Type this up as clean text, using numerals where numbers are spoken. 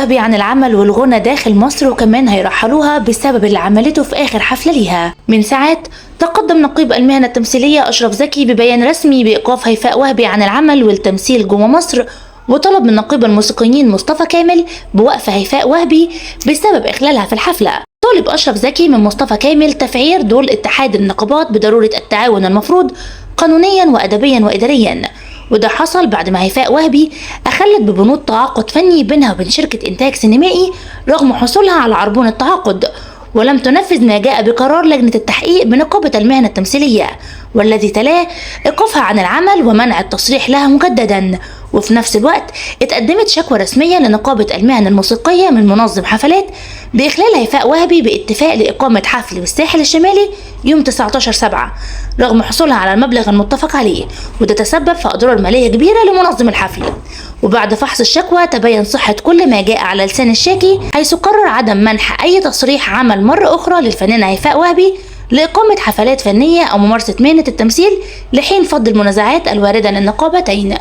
وهبي عن العمل والغنى داخل مصر، وكمان هيرحلوها بسبب اللي عملته في آخر حفلة ليها. من ساعات تقدم نقيب المهنة التمثيلية أشرف زكي ببيان رسمي بإيقاف هيفاء وهبي عن العمل والتمثيل جوه مصر، وطلب من نقيب الموسيقيين مصطفى كامل بوقف هيفاء وهبي بسبب إخلالها في الحفلة. طالب أشرف زكي من مصطفى كامل تفعيل دور اتحاد النقابات بضرورة التعاون المفروض قانونيا وأدبيا وإداريا، وده حصل بعد ما هيفاء وهبي أخلت ببنود تعاقد فني بينها وبين شركة إنتاج سينمائي رغم حصولها على عربون التعاقد، ولم تنفذ ما جاء بقرار لجنة التحقيق بنقابة المهنة التمثيلية، والذي تلاه إيقافها عن العمل ومنع التصريح لها مجددا. وفي نفس الوقت اتقدمت شكوى رسمية لنقابة المهن الموسيقية من منظم حفلات بإخلال هيفاء وهبي باتفاق لإقامة حفل بالساحل الشمالي يوم 19/7 رغم حصولها على المبلغ المتفق عليه، وده تسبب في أضرار مالية كبيرة لمنظم الحفل. وبعد فحص الشكوى تبين صحة كل ما جاء على لسان الشاكي، حيث قرر عدم منح أي تصريح عمل مرة أخرى للفنانة هيفاء وهبي لإقامة حفلات فنية أو ممارسة مهنة التمثيل لحين فض المنازعات الواردة للنقابتين.